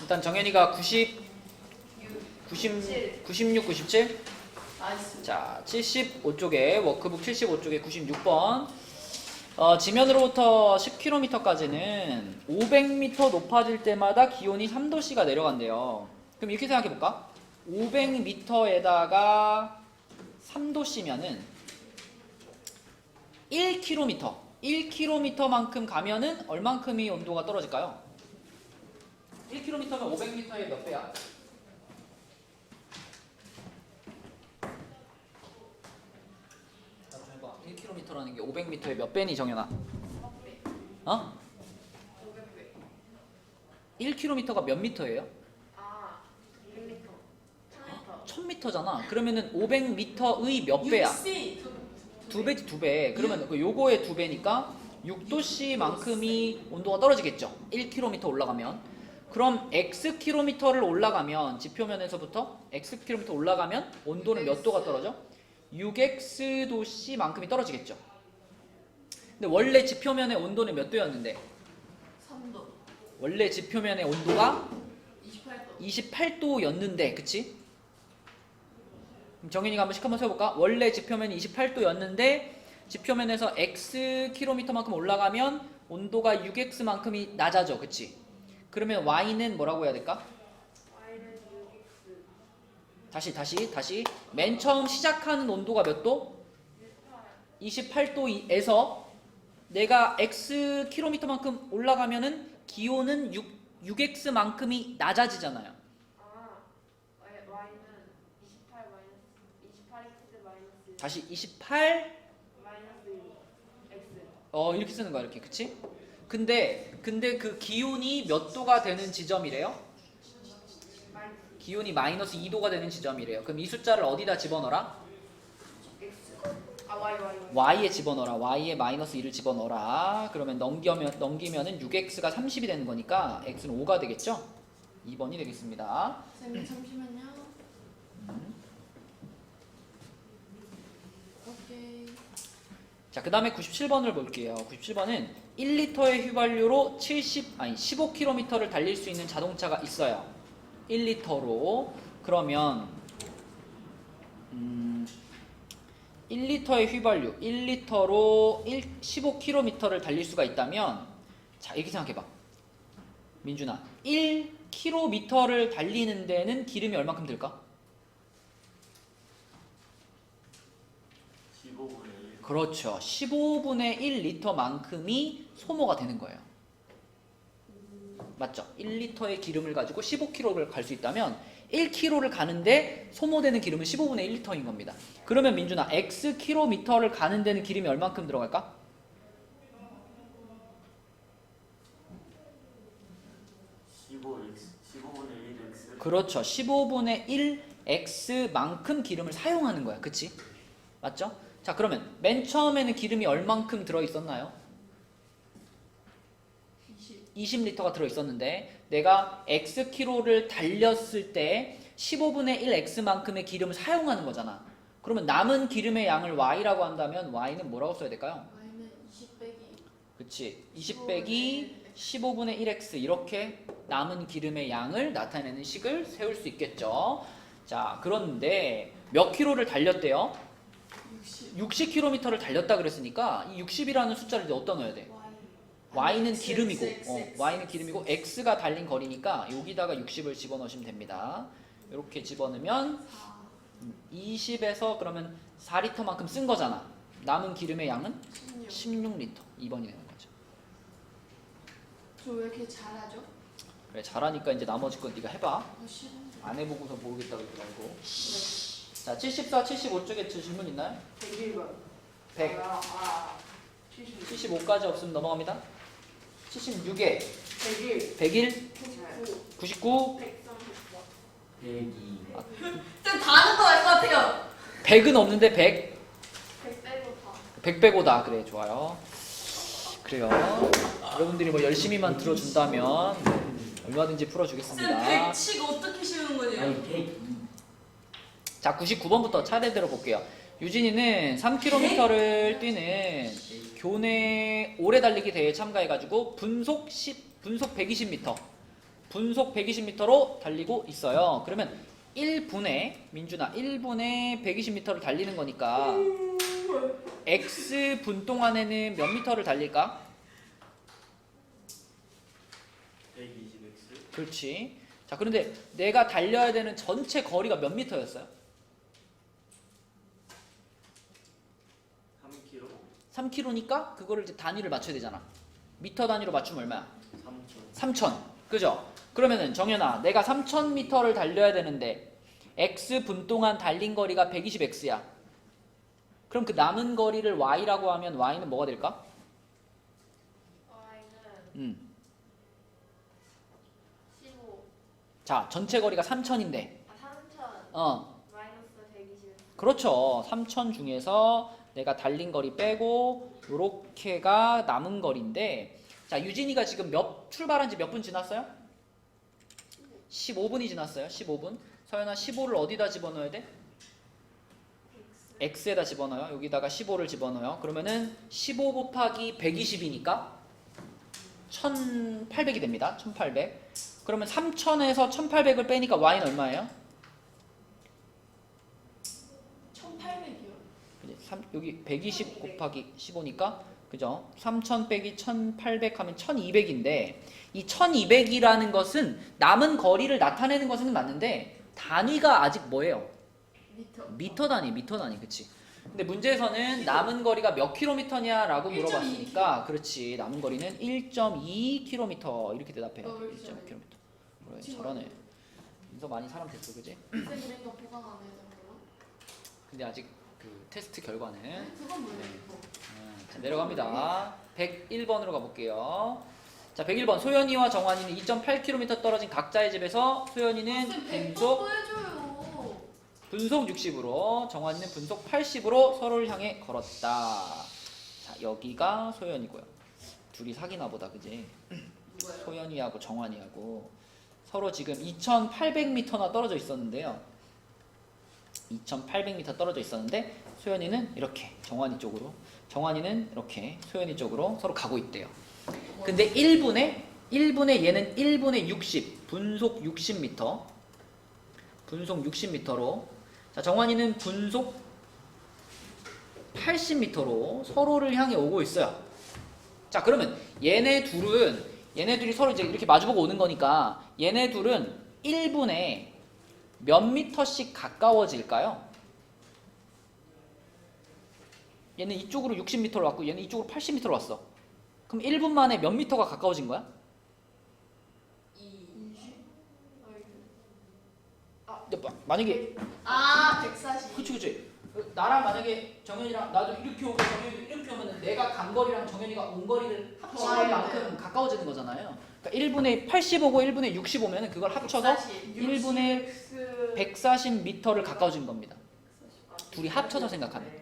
일단 정현이가 96, 97? 나이스. 자, 75쪽에 워크북 75쪽에 96번. 지면으로부터 10km까지는 500m 높아질 때마다 기온이 3도씨가 내려간대요. 그럼 이렇게 생각해 볼까? 500m에다가 3도씨면은 1km만큼 가면은 얼만큼이 온도가 떨어질까요? 1km면 500m의 몇 배야? 자, 좀 해봐. 1km라는 게 500m의 몇 배니, 정연아? 어? 1km가 몇 미터예요? 1000m잖아. 그러면은 500m의 몇 배야? 2배지, 2배. 그러면 요거의 2배니까 6도씨만큼이 온도가 떨어지겠죠. 1km 올라가면. 그럼 xkm를 올라가면 지표면에서부터 xkm 올라가면 온도는 몇 도가 떨어져? 6x도씨만큼이 떨어지겠죠. 근데 원래 지표면의 온도는 몇 도였는데? 3도. 원래 지표면의 온도가 28도. 28도였는데, 그치? 그럼 정현이가 한번 세워볼까? 원래 지표면이 28도였는데 지표면에서 xkm만큼 올라가면 온도가 6x만큼이 낮아져, 그치? 그러면 y는 뭐라고 해야 될까? 다시 맨 처음 시작하는 온도가 몇 도? 28도에서 내가 xkm만큼 올라가면은 기온은 6x만큼이 낮아지잖아요. y는 28 28x 마이너스 다시 28 마이너스 x. 이렇게 쓰는 거야, 이렇게. 그치? 근데 그 기온이 몇 도가 되는 지점이래요? 기온이 마이너스 2도가 되는 지점이래요. 그럼 이 숫자를 어디다 집어넣어라? x. y. y에 집어넣어라. y에 마이너스 2를 집어넣어라. 그러면 넘기면은 6x가 30이 되는 거니까 x는 5가 되겠죠? 2번이 되겠습니다. 쌤 잠시만요. 오케이. 자, 그 다음에 97번을 볼게요. 97번은 1리터의 휘발유로 15km를 달릴 수 있는 자동차가 있어요. 1리터로. 그러면 1리터의 휘발유 1리터로 15km를 달릴 수가 있다면, 자, 이렇게 생각해봐. 민준아, 1km를 달리는 데는 기름이 얼마큼 들까? 15분의 1. 그렇죠. 15분의 1리터만큼이 소모가 되는 거예요. 맞죠? 1리터의 기름을 가지고 15km를 갈 수 있다면 1km를 가는데 소모되는 기름은 15분의 1리터인 겁니다. 그러면 민준아, xkm를 가는 데는 기름이 얼만큼 들어갈까? 15분의 1x. 그렇죠. 15분의 1x만큼 기름을 사용하는 거야. 그치? 맞죠? 자, 그러면 맨 처음에는 기름이 얼만큼 들어있었나요? 20리터가 들어있었는데 내가 xkm를 달렸을 때 15분의 1x만큼의 기름을 사용하는 거잖아. 그러면 남은 기름의 양을 y라고 한다면 y는 뭐라고 써야 될까요? y는 20 빼기. 그치. 20 빼기 15분의 1x, 이렇게 남은 기름의 양을 나타내는 식을 세울 수 있겠죠. 자, 그런데 몇 킬로를 달렸대요? 60km를 달렸다 그랬으니까 이 60이라는 숫자를 이제 어디다 넣어야 돼? y는 기름이고, y는 기름이고 x가 달린 거리니까 여기다가 60을 집어넣으시면 됩니다. 이렇게 집어넣으면 20에서 그러면 4리터만큼 쓴 거잖아. 남은 기름의 양은 16리터. 2번이 되는 거죠. 저 왜 이렇게 잘하죠? 그래, 잘하니까 이제 나머지 건 네가 해봐. 싫은데. 안 해보고서 모르겠다 그러지 말고. 자, 74, 75쪽에 질문 있나요? 101번. 100, 75까지 없으면 넘어갑니다. 76에 101. 101, 99, 102. 쌤 다는 거 알 것 같아요. 100은 없는데 100? 100 빼고 다. 100 빼고다. 그래, 좋아요. 그래요. 여러분들이 뭐 열심히만 들어준다면 얼마든지 풀어주겠습니다. 쌤 100 치고 어떻게 쉬우는 거죠? 아니 102. 자, 99번부터 차례대로 볼게요. 유진이는 3km를 뛰는 교내 오래 달리기 대회에 참가해가지고 분속 120m, 분속 120m로 달리고 있어요. 그러면 1분에 민준아 1분에 120m를 달리는 거니까 X분 동안에는 몇 미터를 달릴까? 120x. 그렇지. 자, 그런데 내가 달려야 되는 전체 거리가 몇 미터였어요? 3kg. 3km니까 그거를 이제 단위를 맞춰야 되잖아. 미터 단위로 맞추면 얼마야? 3천. 3000. 그죠? 그러면은 정연아, 내가 3000m를 달려야 되는데 x 분 동안 달린 거리가 120x야. 그럼 그 남은 거리를 y라고 하면 y는 뭐가 될까? Y는 15. 자, 전체 거리가 3000인데. 아 3천. 마이너스 120. 그렇죠. 3000 중에서 내가 달린 거리 빼고 요렇게가 남은 거리인데, 자, 유진이가 지금 출발한 지 몇 분 지났어요? 15분이 지났어요. 15분. 서연아, 15를 어디다 집어넣어야 돼? x에다 집어넣어요. 여기다가 15를 집어넣어요. 그러면은 15 곱하기 120이니까 1800이 됩니다. 1800. 그러면 3000에서 1800을 빼니까 y는 얼마예요? 1800이요. 여기 120 곱하기 15니까 그죠? 3000 빼기 1800 하면 1200인데 이 1200이라는 것은 남은 거리를 나타내는 것은 맞는데 단위가 아직 뭐예요? 미터 단위, 그치? 근데 문제에서는 남은 거리가 몇 킬로미터냐라고 1.2 물어봤으니까 그렇지, 남은 거리는 1.2km 이렇게 대답해요. 왜 이렇게 1.2km. 그래, 잘하네. 인서 많이 사람 됐어, 그지? 쌤 그런 거 보강 안 해야 되는 근데 아직 그 테스트 결과는 그건 뭐예요? 자, 내려갑니다. 101번으로 가볼게요. 자, 101번 소연이와 정환이는 2.8km 떨어진 각자의 집에서 소연이는 분속 해줘요. 60으로 정환이는 분속 80으로 서로를 향해 걸었다. 자, 여기가 소연이고요. 둘이 사귀나 보다, 그지? 누가요? 소연이하고 정환이하고 서로 지금 2,800m나 떨어져 있었는데요. 2,800m 떨어져 있었는데 소연이는 이렇게 정환이 쪽으로, 정환이는 이렇게 소연이 쪽으로 서로 가고 있대요. 근데 1분에 얘는 1분에 60, 분속 60m, 분속 60m로, 자, 정환이는 분속 80m로 서로를 향해 오고 있어요. 자, 그러면 얘네 둘이 서로 이제 이렇게 마주보고 오는 거니까 얘네 둘은 1분에 몇 미터씩 가까워질까요? 얘는 이쪽으로 60m로 왔고 얘는 이쪽으로 80m로 왔어. 그럼 1분 만에 몇 미터가 가까워진 거야? 20? 만약에 140. 그치. 나랑 만약에 정현이랑 나도 이렇게 오고 정현이도 이렇게 오면은 내가 간 거리랑 정현이가 온 거리를 합친 더하면 만큼 가까워지는 거잖아요. 그러니까 1분에 80 오고 1분에 60 오면은 그걸 합쳐서 1분에 140m를 가까워진 겁니다. 둘이 합쳐서 생각하면.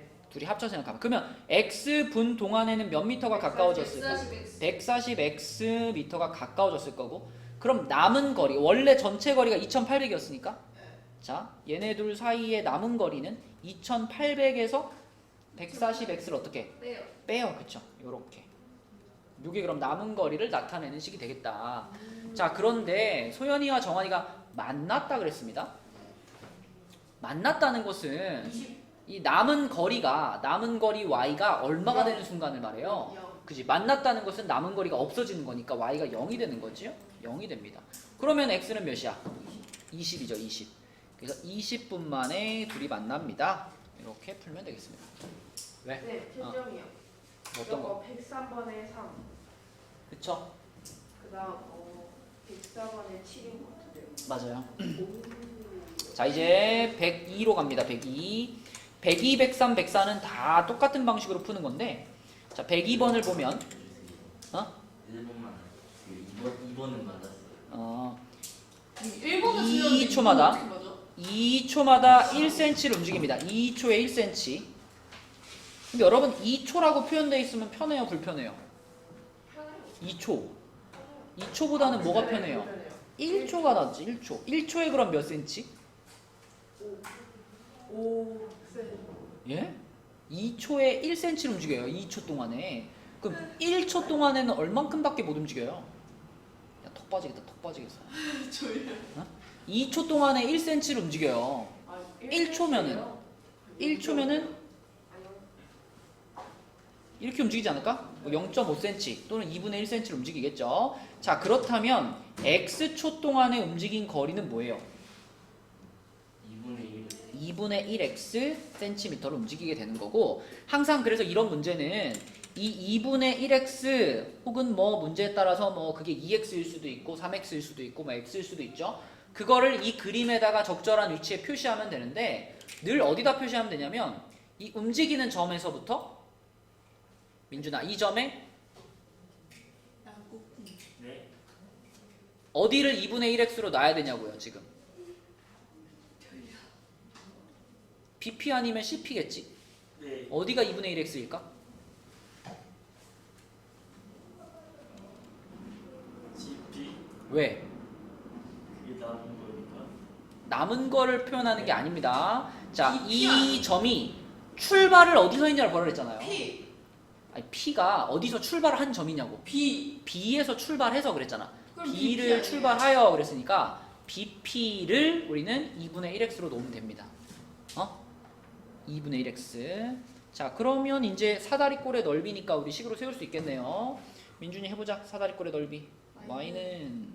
그러면 x분 동안에는 몇 미터가 가까워졌을까? 140x 미터가 가까워졌을 거고, 그럼 남은 거리, 원래 전체 거리가 2800이었으니까 자, 얘네 둘 사이의 남은 거리는 2800에서 140x를 어떻게 빼요. 그쵸? 요렇게. 요게 그럼 남은 거리를 나타내는 식이 되겠다. 자, 그런데 소연이와 정환이가 만났다 그랬습니다. 만났다는 것은 이 남은 거리 y가 얼마가 되는 순간을 말해요. 그지? 만났다는 것은 남은 거리가 없어지는 거니까 y가 0이 되는 거지요? 0이 됩니다. 그러면 x는 몇이야? 20이죠, 20. 그래서 20분 만에 둘이 만납니다. 이렇게 풀면 되겠습니다. 왜? 네, 최종이요. 어떤 거? 103번에 3. 그쵸? 그다음 104번에 7인 것 같은데요. 맞아요. 자, 이제 102로 갑니다. 102. 102, 103, 104는 다 똑같은 방식으로 푸는 건데, 자, 102번을 보면 1번만 2번은 맞았어요. 2초마다 1cm를 움직입니다. 2초에 1cm. 근데 여러분 2초라고 표현되어 있으면 편해요, 불편해요? 2초. 2초보다는 뭐가 편해요? 1초가 낫지, 1초. 1초에 그럼 몇 cm? 5. 예? 2초에 1cm를 움직여요. 2초 동안에. 그럼 1초 동안에는 얼만큼밖에 못 움직여요? 야, 빠지겠다. 턱 빠지겠어. 저희요. 2초 동안에 1cm를 움직여요. 아, 1초면은 1초면은 아니요. 이렇게 움직이지 않을까? 뭐 0.5cm 또는 2분의 1cm를 움직이겠죠. 자, 그렇다면 x초 동안에 움직인 거리는 뭐예요? 2분의 1x cm를 움직이게 되는 거고, 항상 그래서 이런 문제는 이 2분의 1x 혹은 뭐 문제에 따라서 뭐 그게 2x일 수도 있고 3x일 수도 있고 뭐 x일 수도 있죠. 그거를 이 그림에다가 적절한 위치에 표시하면 되는데, 늘 어디다 표시하면 되냐면 이 움직이는 점에서부터, 민준아, 이 점에 네. 어디를 2분의 1x로 놔야 되냐고요. 지금 BP 아니면 CP겠지? 네. 어디가 2분의 1x일까? GP 왜? 그게 남은 거니까. 남은 거를 표현하는 게 아닙니다. 자, BP야. 이 점이 출발을 어디서 했냐를 보라 그랬잖아요. P. 아니, P가 어디서 출발을 한 점이냐고. B. B에서 출발해서 그랬잖아. 그럼 BP B를 아니에요? 출발하여 그랬으니까 BP를 우리는 2분의 1x로 놓으면 됩니다. 2분의 1x. 자, 그러면 이제 사다리꼴의 넓이니까 우리 식으로 세울 수 있겠네요. 민준이 해보자. 사다리꼴의 넓이. y는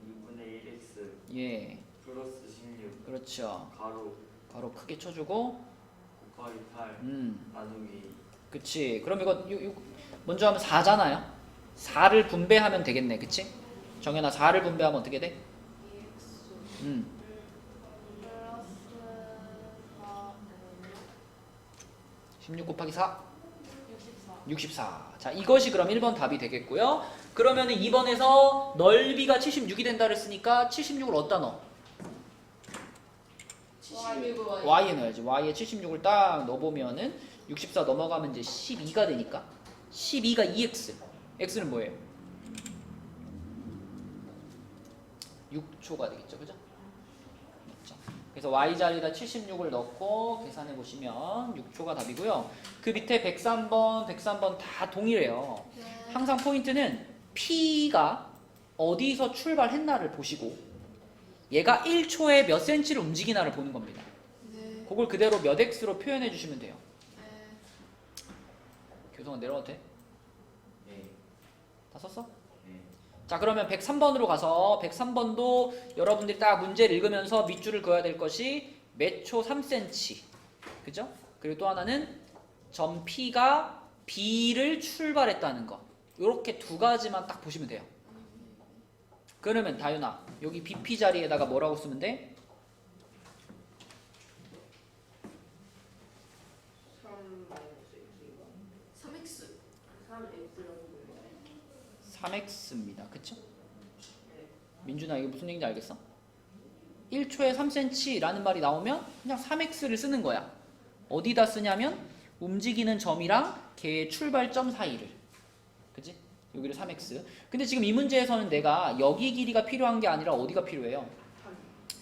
2분의 1x 예, 플러스 16 그렇죠. 가로 크게 쳐주고, 곱하기 8 나누기. 그치. 그럼 이거 먼저 하면 4잖아요. 4를 분배하면 되겠네, 그치? 정연아, 4를 분배하면 어떻게 돼? EX 플러스 4. 16 곱하기 4, 64. 64. 자, 이것이 그럼 1번 답이 되겠고요. 그러면은 2번에서 넓이가 76이 된다 그랬으니까 76을 어디다 넣어? 76을 y에 넣어야지. y에 76을 딱 넣어보면은 64 넘어가면 이제 12가 되니까 12가 2x. x는 뭐예요? 6초가 되겠죠, 그죠? 맞죠? 그래서 y 자리에다 76을 넣고 계산해 보시면 6초가 답이고요. 그 밑에 103번 다 동일해요. 네. 항상 포인트는 P가 어디서 출발했나를 보시고 얘가 1초에 몇 cm를 움직이나를 보는 겁니다. 네. 그걸 그대로 몇 x로 표현해 주시면 돼요. 네. 교성아 내려와도 돼? 네. 다 썼어? 네. 자, 그러면 103번으로 가서 103번도 여러분들이 딱 문제를 읽으면서 밑줄을 그어야 될 것이 몇 초 3cm. 그죠? 그리고 또 하나는 점 P가 B를 출발했다는 거. 이렇게 두 가지만 딱 보시면 돼요. 그러면 다윤아, 여기 BP 자리에다가 뭐라고 쓰면 돼? 3-X인가? 3X. 3X라고 3x입니다. 그쵸? 민준아, 이게 무슨 얘기인지 알겠어? 1초에 3cm라는 말이 나오면 그냥 3x를 쓰는 거야. 어디다 쓰냐면 움직이는 점이랑 걔의 출발점 사이를. 그치? 여기를 3x. 근데 지금 이 문제에서는 내가 여기 길이가 필요한 게 아니라 어디가 필요해요?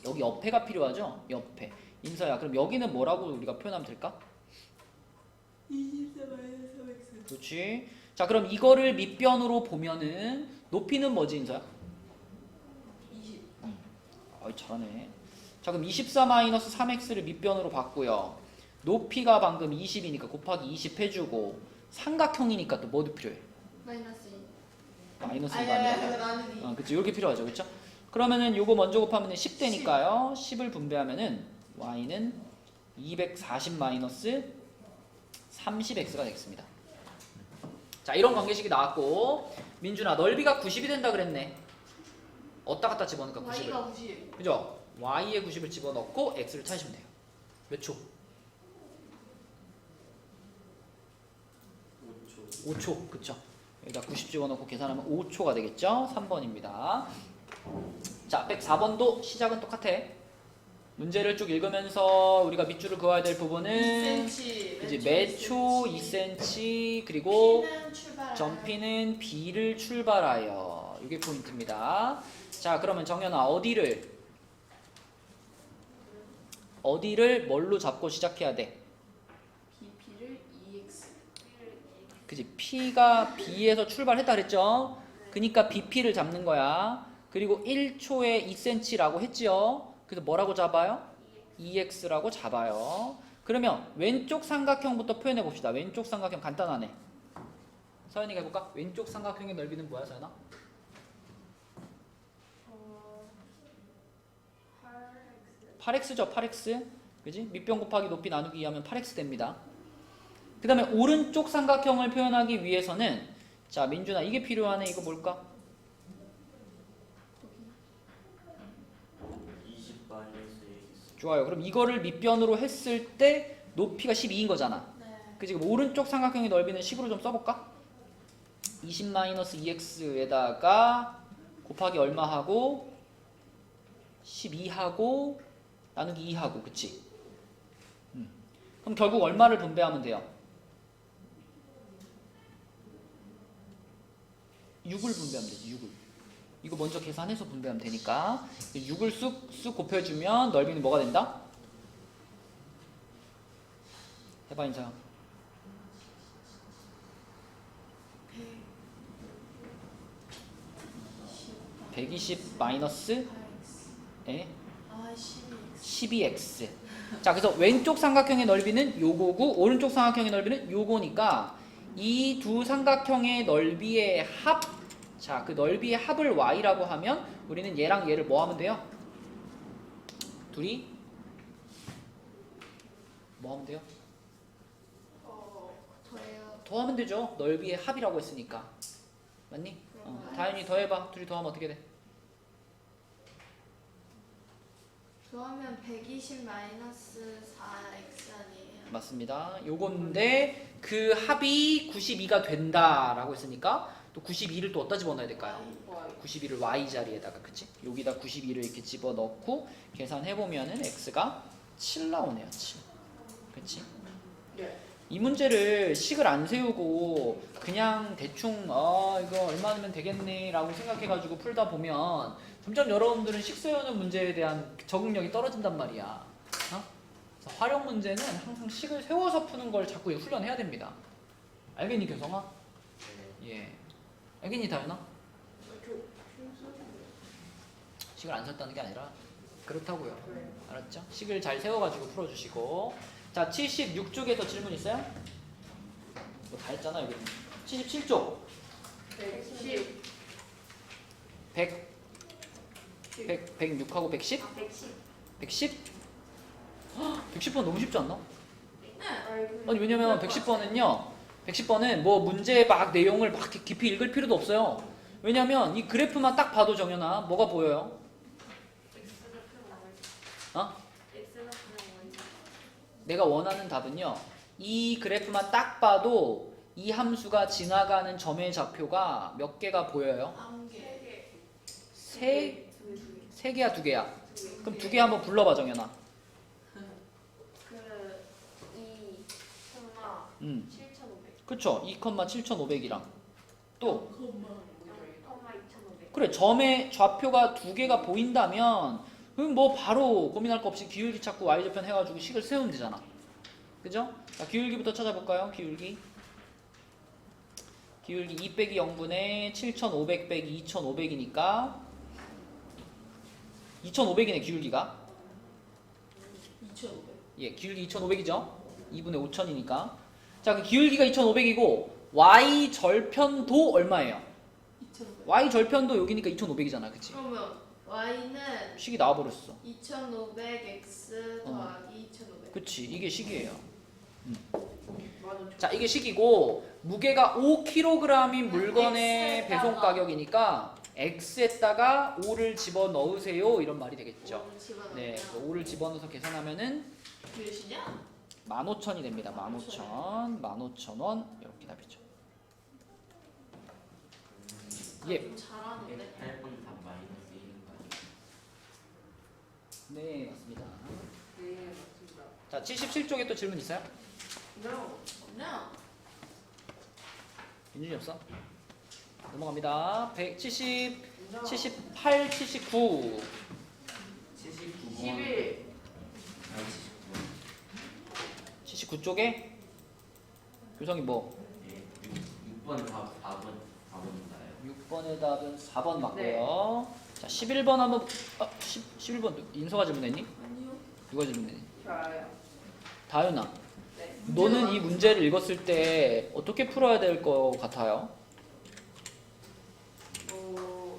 여기 옆에가 필요하죠? 옆에. 인서야, 그럼 여기는 뭐라고 우리가 표현하면 될까? 24-3X. 그렇지. 자, 그럼 이거를 밑변으로 보면은 높이는 뭐지, 인서야? 20. 어이, 잘하네. 자, 그럼 24-3x를 밑변으로 봤고요. 높이가 방금 20이니까 곱하기 20 해주고, 삼각형이니까 또 뭐도 필요해? 마이너스 2. 마이너스가 아니, 아니라. 나는 2. 그치, 이렇게 필요하죠, 그쵸? 그러면은 요거 먼저 곱하면 10되니까요. 10을 분배하면은 y는 240 마이너스 30x가 되겠습니다. 자, 이런 관계식이 나왔고, 민준아, 넓이가 90이 된다 그랬네. 어디다 갖다 집어넣을까, 90을? Y가 90. 그죠? y에 90을 집어넣고 x를 찾으시면 돼요. 몇 초? 5초. 5초. 그쵸? 여기다 90 집어넣고 계산하면 5초가 되겠죠? 3번입니다. 자, 104번도 시작은 똑같아. 문제를 쭉 읽으면서 우리가 밑줄을 그어야 될 부분은 2cm. 이제 매초 2cm 그리고 P는 출발. 점피는 B를 출발하여. 이게 포인트입니다. 자, 그러면 정연아, 어디를 뭘로 잡고 시작해야 돼? BP를 2X. 그지? P가 B에서 출발했다 그랬죠? 그러니까 BP를 잡는 거야. 그리고 1초에 2cm라고 했지요. 그래서 뭐라고 잡아요? EX라고 잡아요. 그러면 왼쪽 삼각형부터 표현해 봅시다. 왼쪽 삼각형 간단하네. 서연이가 해볼까? 왼쪽 삼각형의 넓이는 뭐야, 서연아? 8x죠, 8x. 그지? 밑변 곱하기 높이 나누기 2 하면 8x 됩니다. 그 다음에 오른쪽 삼각형을 표현하기 위해서는 자, 민준아 이게 필요하네. 이거 뭘까? 20 마이너스 x. 좋아요. 그럼 이거를 밑변으로 했을 때 높이가 12인 거잖아. 네. 그치? 그럼 오른쪽 삼각형의 넓이는 식으로 좀 써볼까? 20-2x에다가 곱하기 얼마 하고 12하고 나누기 2하고 그치? 그럼 결국 얼마를 분배하면 돼요? 6을 분배하면 되지. 6을. 이거 먼저 계산해서 분배하면 되니까 6을 쑥 곱해주면 넓이는 뭐가 된다? 해봐 인사야. 120 마이너스 8x. 에 아, 12x. 12x. 자, 그래서 왼쪽 삼각형의 넓이는 요거고 오른쪽 삼각형의 넓이는 요거니까 이 두 삼각형의 넓이의 합. 자, 그 넓이의 합을 y라고 하면 우리는 얘랑 얘를 뭐 하면 돼요? 둘이 뭐 하면 돼요? 더해요. 더하면 되죠. 넓이의 합이라고 했으니까. 맞니? 다현이 더해봐. 둘이 더하면 어떻게 돼? 더하면 120 마이너스 4x 아니에요? 맞습니다. 요건데 그 합이 92가 된다라고 했으니까 또 92를 또 어디다 집어넣어야 될까요? 92를 y 자리에다가 그치? 여기다 92를 이렇게 집어넣고 계산해 보면은 x가 7 나오네요. 7. 그치? 네. 이 문제를 식을 안 세우고 그냥 대충 이거 얼마 넣으면 되겠네라고 생각해가지고 풀다 보면 점점 여러분들은 식 세우는 문제에 대한 적응력이 떨어진단 말이야. 어? 그래서 활용 문제는 항상 식을 세워서 푸는 걸 자꾸 훈련해야 됩니다. 알겠니 교성아? 네. 예. 알겠니 다현아? 식을 안 세웠다는 게 아니라 그렇다고요. 알았죠? 식을 잘 세워가지고 풀어주시고. 자, 76쪽에서 질문 있어요? 뭐 다 했잖아 여기. 77쪽 110. 106하고 110? 110. 110? 110번 너무 쉽지 않나? 아이고. 아니 왜냐면 110번은 뭐 문제 막 내용을 막 깊이 읽을 필요도 없어요. 왜냐면 이 그래프만 딱 봐도 정연아 뭐가 보여요? 어? 내가 원하는 답은요. 이 그래프만 딱 봐도 이 함수가 지나가는 점의 좌표가 몇 개가 보여요? 1개. 세 개야, 두 개야? 그럼 두 개 한번 불러봐 정연아. 그 2, 3, 7,500. 그쵸? 2,7500이랑 또 0,2500. 그래 점의 좌표가 두 개가 보인다면 그럼 뭐 바로 고민할 거 없이 기울기 찾고 y좌편 해가지고 식을 세우면 되잖아. 그죠? 자, 기울기부터 찾아볼까요? 기울기 2 빼기 0분의 7500 빼기 2500이니까 2500이네 기울기가. 2,500. 예, 기울기 2500이죠? 2분의 5000이니까. 자, 그 기울기가 2500이고 y 절편도 얼마예요? 2,500. y 절편도 여기니까 2500이잖아. 그치? 그러면 y는 식이 나와버렸어. 2,500x 더하기 2,500. 그치, 이게 식이에요. 맞아. 자, 이게 식이고 무게가 5kg인 물건의 X에다가. 배송 가격이니까 x에다가 5를 집어넣으세요 이런 말이 되겠죠. 네, 5를 집어넣어서 계산하면은 몇이냐? 15,000이 됩니다. 15,000원 이렇게 답이죠. 예, 좀 잘하는데. 8번 다 마이너스 1인가요? 네 맞습니다. 네, 맞습니다. 자, 77쪽에 또 질문 있어요? No. No. 민준이 없어? 넘어갑니다. 170, No. 78, 79. 79번. 11. 아니 79쪽에 교성이 뭐? 79번. 예. 6번 4번인가요? 6번의 답은 4번 맞고요. 자, 11번 한번 11번 인서가 질문했니? 아니요. 누가 질문했니? 좋아요. 다윤아. 네. 너는 이 문제를 읽었을 때 어떻게 풀어야 될 것 같아요?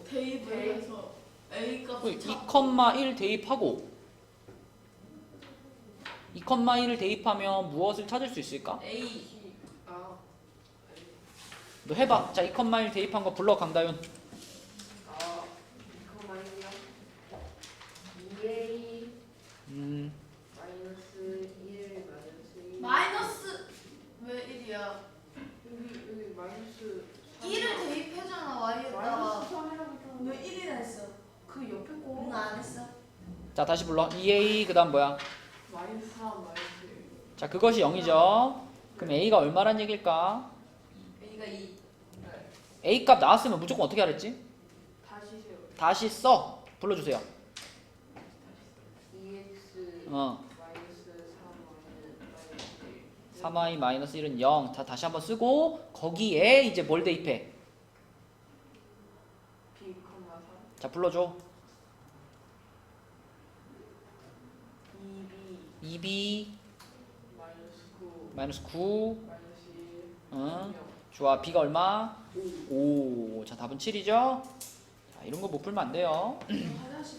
대입을 해서 A 값을 2,1 대입하고 2,1을 대입하면 무엇을 찾을 수 있을까? A. 아. 너 해봐. 자, 2,1 대입한 거 불러, 강다윤. 아. 이거만요. 2A 마이너스 1 마이너스 2. 마이너스 왜 1이야? 여기 마이너스 1을 대입해잖아 Y에다가. 마이너스 3이라고 좀. 왜 1이라 했어? 그 옆에 거. 응, 안 했어. 자, 다시 불러. 2a 그 다음 뭐야? 마이너스 3 마이너스 1. 자, 그것이 0이죠. 그럼 a가 얼마란 얘기일까? A가 2. 네. a 값 나왔으면 무조건 어떻게 하랬지? 다시 세요. 다시 써. 불러주세요. 2x 어. 마이너스 3 마이너스 1. 3i 마이너스 1은 0. 다 다시 한번 쓰고 거기에 이제 뭘 대입해? b, 3. 자, 불러줘. 2b 2b 마이너스 9 마이너스 9. 마이너스 1. 응. 좋아. b가 얼마? 5. 자, 답은 7이죠? 자, 이런 거 못 풀면 안 돼요.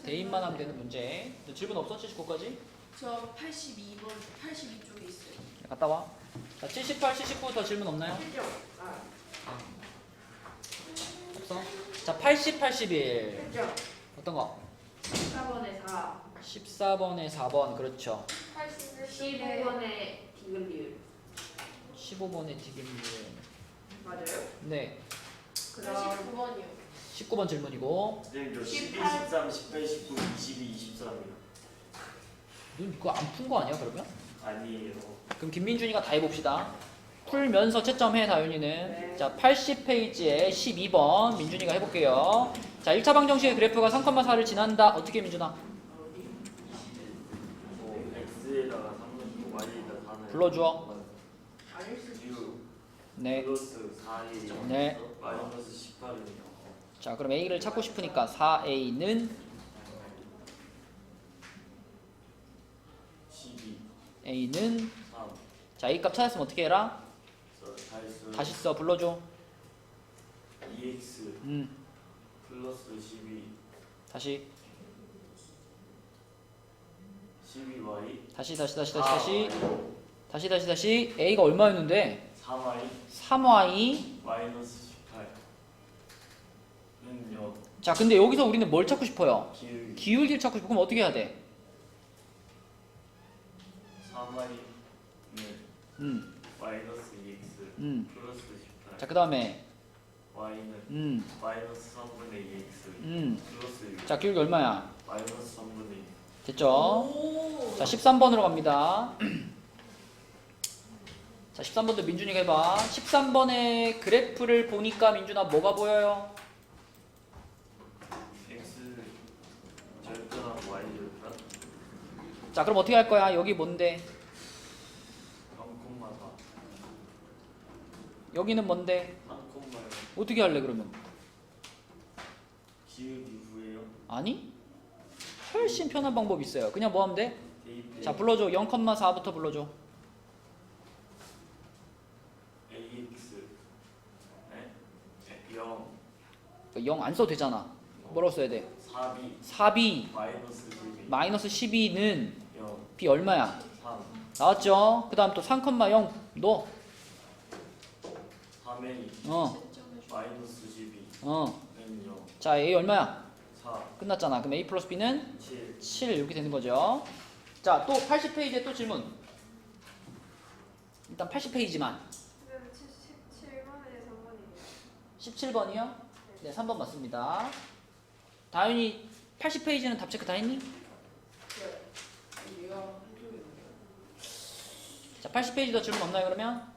대입만 하면 되는 문제. 너 질문 없어? 79까지? 저 82번 82쪽에 있어요. 갔다 와. 자, 78, 79 더 질문 없나요? 실죠? 아, 없어? 자, 80, 81. 실죠? 어떤 거? 14번에 4 14번에 4번. 그렇죠. 15번에 디귿리을 15번에 디귿리을. 맞아요? 네. 그다음 89번이요. 19번 질문이고. 선생님 저 12, 13, 18, 19, 22, 23이요. 너 그거 안 푼 거 아니야, 그러면? 아니에요. 그럼 김민준이가 다 해봅시다. 풀면서 채점해, 다윤이는. 네. 자, 80페이지에 12번 민준이가 해볼게요. 자, 1차 방정식의 그래프가 3,4를 지난다. 어떻게 민준아? x에다가 3을 y에다 4를 불러줘. 아닐 수 6 네. 플러스 4에 네. 마이너스 18은 자, 그럼 A를 찾고 싶으니까 4A는 12 A는 3 자, A 값 찾았으면 어떻게 해라? 다시 다시 써. 불러줘. 2x 플러스 12 다시. 12y 다시. A가 얼마였는데? 3y 3Y. 마이너스 18는 자, 근데 여기서 우리는 뭘 찾고 싶어요? 기울기 기울기를 찾고 싶으면 어떻게 해야 돼? 3y는 마이너스 2x 플러스 18 자, 그 다음에 y는 마이너스 3분의 2x 플러스 6 자, 기울기 얼마야? 마이너스 3분의 2 됐죠? 오. 자, 13번으로 갑니다. 자, 13번도 민준이가 해봐. 13번의 그래프를 보니까 민준아 뭐가 보여요? x 절편하고 y 절편 자, 그럼 어떻게 할 거야? 여기 뭔데? 3콤마 4 여기는 뭔데? 3콤마 어떻게 할래 그러면? 기울기 후에요 아니? 훨씬 편한 방법이 있어요. 그냥 뭐 하면 돼? 대입 자, 불러줘. 0,4부터 불러줘. ax 0 0 안 써도 되잖아. 뭐라고 써야 돼? 4b 4B 마이너스 12 마이너스 12는 0 B 얼마야? 3 나왔죠? 그 다음 또 3,0 넣어. 3a 마이너스 12는 어. 0 자, A 얼마야? 4 끝났잖아. 그럼 A 플러스 B는 7 7 이렇게 되는 거죠. 자, 또 80페이지에 또 질문. 일단 80페이지만. 17번에 3번이에요. 17번이요? 네, 3번 맞습니다. 다윤이 80페이지는 답 체크 다 했니? 얘가 한쪽이네요. 자, 80페이지 더 질문 없나요, 그러면?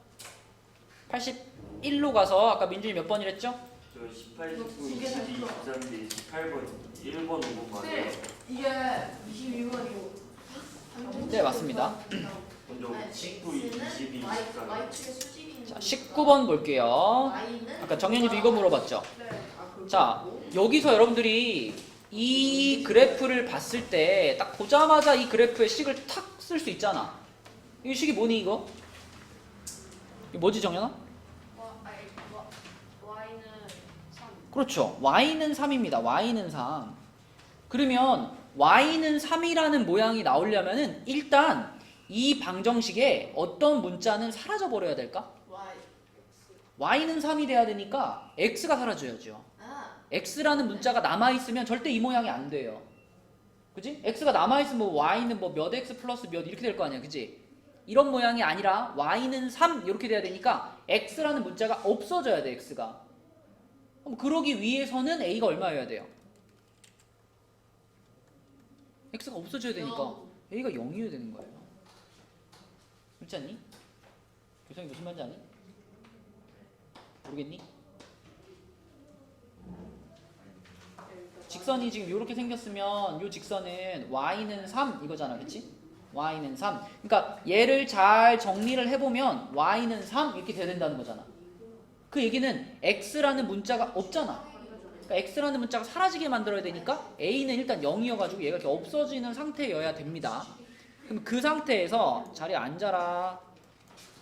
81로 가서 아까 민준이 몇 번이랬죠? 저 18, 19, 22, 23, 18번 1번 5번 맞아요 네. 이게 22번이고. 네, 맞습니다. 먼저 19, 22, 23 Y축의 수직인. 자, 19번 볼게요. Y는 아까 정현이도 이거 물어봤죠? 네. 아, 그거 자, 여기서 여러분들이 이 그래프를 봤을 때 딱 보자마자 이 그래프의 식을 탁 쓸 수 있잖아. 이 식이 뭐니 이거? 이거 뭐지 정연아? Y는 3. 그렇죠. y는 3입니다. y는 3. 그러면 y는 3이라는 모양이 나오려면은 일단 이 방정식에 어떤 문자는 사라져 버려야 될까? Y. y는 3이 돼야 되니까 x가 사라져야죠. 아. x라는 문자가 남아있으면 절대 이 모양이 안 돼요. 그지? x가 남아있으면 뭐 y는 뭐 몇 x 플러스 몇 이렇게 될 거 아니야. 그지? 이런 모양이 아니라 y는 3 이렇게 돼야 되니까 x라는 문자가 없어져야 돼. x가. 그럼 그러기 위해서는 a가 얼마여야 돼요? x가 없어져야 되니까 a가 0이어야 되는 거예요. 그렇지 않니? 교성이 무슨 말인지 아니? 모르겠니? 직선이 지금 이렇게 생겼으면 이 직선은 y는 3 이거잖아. 그치? y는 3. 그러니까 얘를 잘 정리를 해보면 y는 3 이렇게 돼야 된다는 거잖아. 그 얘기는 x라는 문자가 없잖아. 그러니까 x라는 문자가 사라지게 만들어야 되니까 a는 일단 0이어가지고 얘가 이렇게 없어지는 상태여야 됩니다. 그럼 그 상태에서 자리에 앉아라.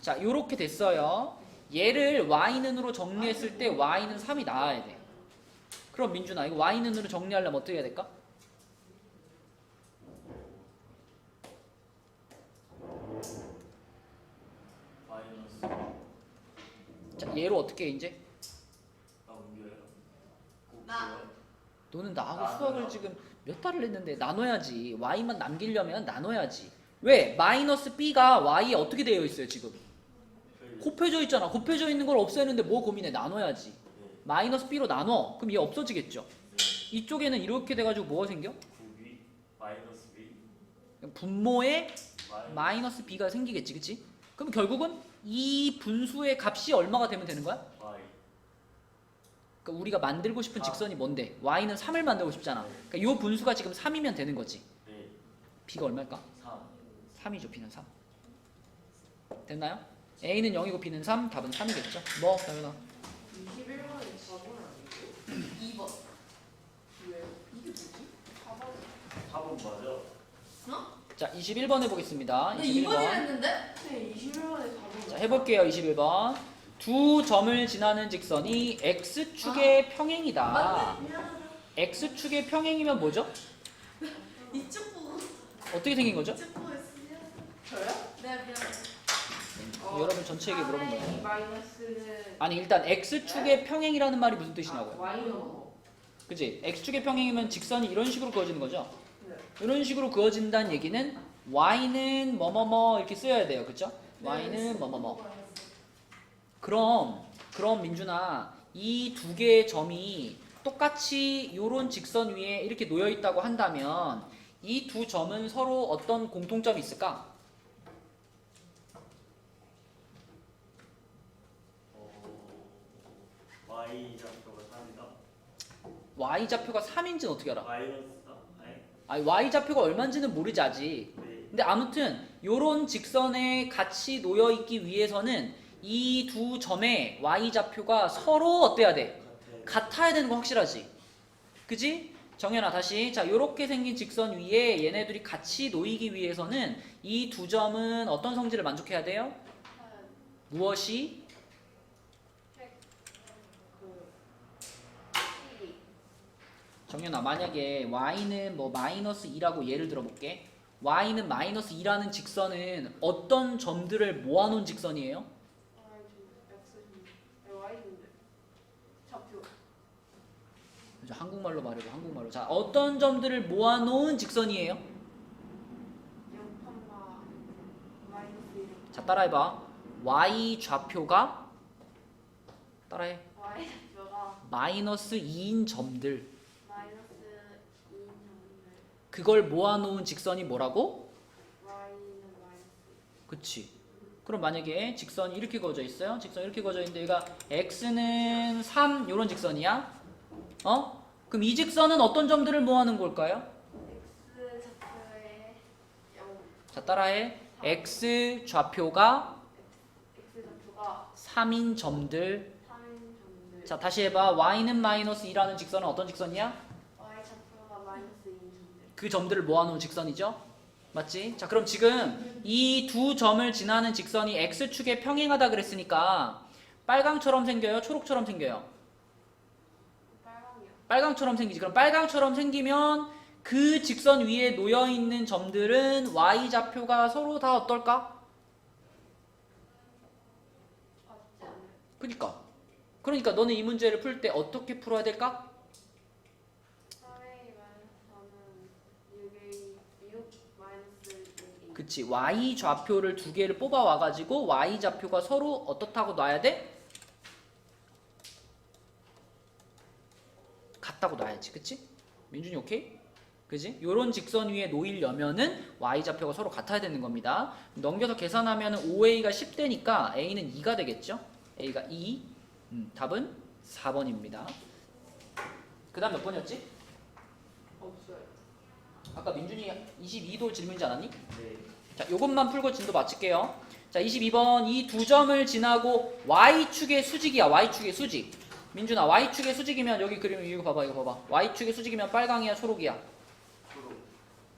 자, 이렇게 됐어요. 얘를 y는으로 정리했을 때 y는 3이 나와야 돼. 그럼 민준아, 이거 y는으로 정리하려면 어떻게 해야 될까? 마이너스 자, 얘로 어떻게 해, 이제? 나 옮겨요. 나. 너는 나하고 수학을 지금 몇 달을 했는데 나눠야지. y만 남기려면 나눠야지. 왜? 마이너스 b가 y에 어떻게 되어 있어요, 지금? 곱해져 있잖아. 곱해져 있는 걸 없애는데 뭐 고민해? 나눠야지. 마이너스 b로 나눠. 그럼 얘 없어지겠죠? 이쪽에는 이렇게 돼가지고 뭐가 생겨? 9b 마이너스 b 분모에 마이너스 b가 생기겠지, 그치? 그럼 결국은 이 분수의 값이 얼마가 되면 되는 거야? y 그러니까 우리가 만들고 싶은 직선이 뭔데? y는 3을 만들고 싶잖아. 그러니까 이 분수가 지금 3이면 되는 거지. 네 b가 얼마일까? 3 3이죠. b는 3. 됐나요? a는 0이고 b는 3. 답은 3이겠죠? 뭐, 다현아. 21번이 4번 아니고? 2번. 왜요? 이게 뭐지? 4번. 4번 맞아? 자, 21번 해보겠습니다. 나 21번. 2번이라 했는데? 네, 21번에 4번. 자, 해볼게요. 21번. 두 점을 지나는 직선이 x축의 평행이다. 맞네. 미안하다. x축의 평행이면 뭐죠? 이쪽 보고. 어떻게 생긴 거죠? 이쪽 보고 있으면. 저요? 네, 미안해. 여러분 전체에게 물어본 거예요. 마이너스는 아니, 일단 x축의 평행이라는 말이 무슨 뜻이냐고요? y는 뭐? 그치? x축의 평행이면 직선이 이런 식으로 그어지는 거죠? 네. 이런 식으로 그어진다는 얘기는 y는 뭐뭐뭐 이렇게 쓰여야 돼요. 그쵸? y는 뭐뭐뭐. 그럼 민준아, 이 두 개의 점이 똑같이 요런 직선 위에 이렇게 놓여 있다고 한다면 이 두 점은 서로 어떤 공통점이 있을까? y 좌표가 3이다 y좌표가 3인지는 어떻게 알아? 마이너스다 아니 아니, y좌표가 얼마인지는 모르지 아직. 네 근데 아무튼 요런 직선에 같이 놓여 있기 위해서는 이 두 점의 y좌표가 서로 어때야 돼? 같아 같아야 되는 거 확실하지? 그지? 정연아 다시. 자, 요렇게 생긴 직선 위에 얘네들이 같이 놓이기 위해서는 이 두 점은 어떤 성질을 만족해야 돼요? 무엇이? 정연아, 만약에 y는 뭐 마이너스 2라고 예를 들어볼게. y는 마이너스 2라는 직선은 어떤 점들을 모아놓은 직선이에요? y인데. 좌표. 그죠? 한국말로 말해봐. 한국말로. 자, 어떤 점들을 모아놓은 직선이에요? 0, 마이너스 1. 자, 따라해봐. y 좌표가 따라해. y 좌표가 마이너스 2인 점들. 마이너스 2인 점인데 그걸 모아놓은 직선이 뭐라고? y는 마이너스 그치. 그럼 만약에 직선이 이렇게 그어져 있어요. 직선이 이렇게 그어져 있는데 얘가 x는 3 이런 직선이야. 어? 그럼 이 직선은 어떤 점들을 모아놓은 걸까요? x 좌표에 0, 자, 따라해. x 좌표가 x 좌표가 3인 점들. 3인 점들 자 다시 해봐. y는 마이너스 2라는 직선은 어떤 직선이야? y 좌표가 마이너스 2인 점들. 그 점들을 모아놓은 직선이죠. 맞지? 자 그럼 지금 이 두 점을 지나는 직선이 x축에 평행하다 그랬으니까 빨강처럼 생겨요? 초록처럼 생겨요? 빨강이요. 빨강처럼 생기지. 그럼 빨강처럼 생기면 그 직선 위에 놓여있는 점들은 y좌표가 서로 다 어떨까? 같지 않아요? 그러니까 너는 이 문제를 풀 때 어떻게 풀어야 될까? 4a 마이너스 4는 6 마이너스 1. 그치. y좌표를 두 개를 뽑아 와가지고 y좌표가 서로 어떻다고 놔야 돼? 같다고 놔야지. 그치? 민준이 오케이? 그지? 요런 직선 위에 놓이려면은 y좌표가 서로 같아야 되는 겁니다. 넘겨서 계산하면은 5a가 10대니까 a는 2가 되겠죠? a가 2. 답은 4번입니다. 그 다음 몇 번이었지? 없어요. 아까 민준이 22도 질문이지 않았니? 네. 자, 요것만 풀고 진도 마칠게요. 자, 22번 이 두 점을 지나고 y축의 수직이야. y축의 수직. 민준아, y축의 수직이면 여기 그림 이거 봐봐. 이거 봐봐. y축의 수직이면 빨강이야, 초록이야. 초록.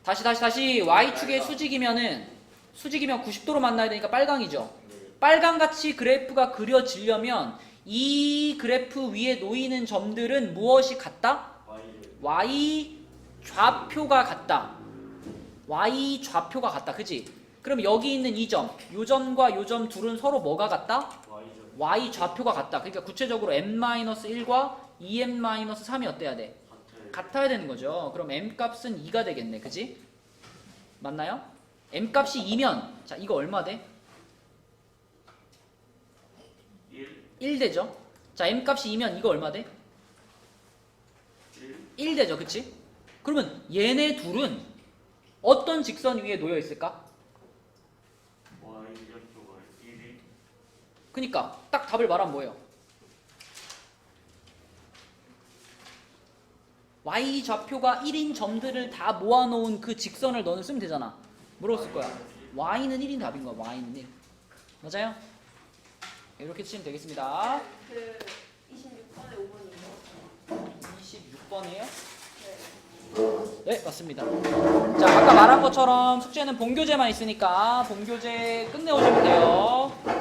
다시 y축의 수직이면 90도로 만나야 되니까 빨강이죠. 네. 빨강같이 그래프가 그려지려면 이 그래프 위에 놓이는 점들은 무엇이 같다? Y를. y 좌표가 같다. y 좌표가 같다. 그지? 그럼 여기 있는 이 점, 요 점과 요 점 둘은 서로 뭐가 같다? Y죠. y 좌표가 같다. 그러니까 구체적으로 m-1과 2m-3이 어때야 돼? 같아요. 같아야 되는 거죠. 그럼 m 값은 2가 되겠네. 그지? 맞나요? m 값이 2면 자, 이거 얼마 돼? 1. 1 되죠. 자, m 값이 2면 이거 얼마 돼? 1. 1 되죠. 그치? 그러면 얘네 둘은 어떤 직선 위에 놓여 있을까? Y 좌표가 1이. 그니까 딱 답을 말하면 뭐예요? y 좌표가 1인 점들을 다 모아놓은 그 직선을 너는 쓰면 되잖아. 뭐라고 쓸 거야? y는 1인 답인 거야. y는 1. 맞아요? 이렇게 치면 되겠습니다. 그 26번에 5번이요. 26번이에요? 네. 네, 맞습니다. 자, 아까 말한 것처럼 숙제는 본교재만 있으니까 본교재 끝내오시면 돼요.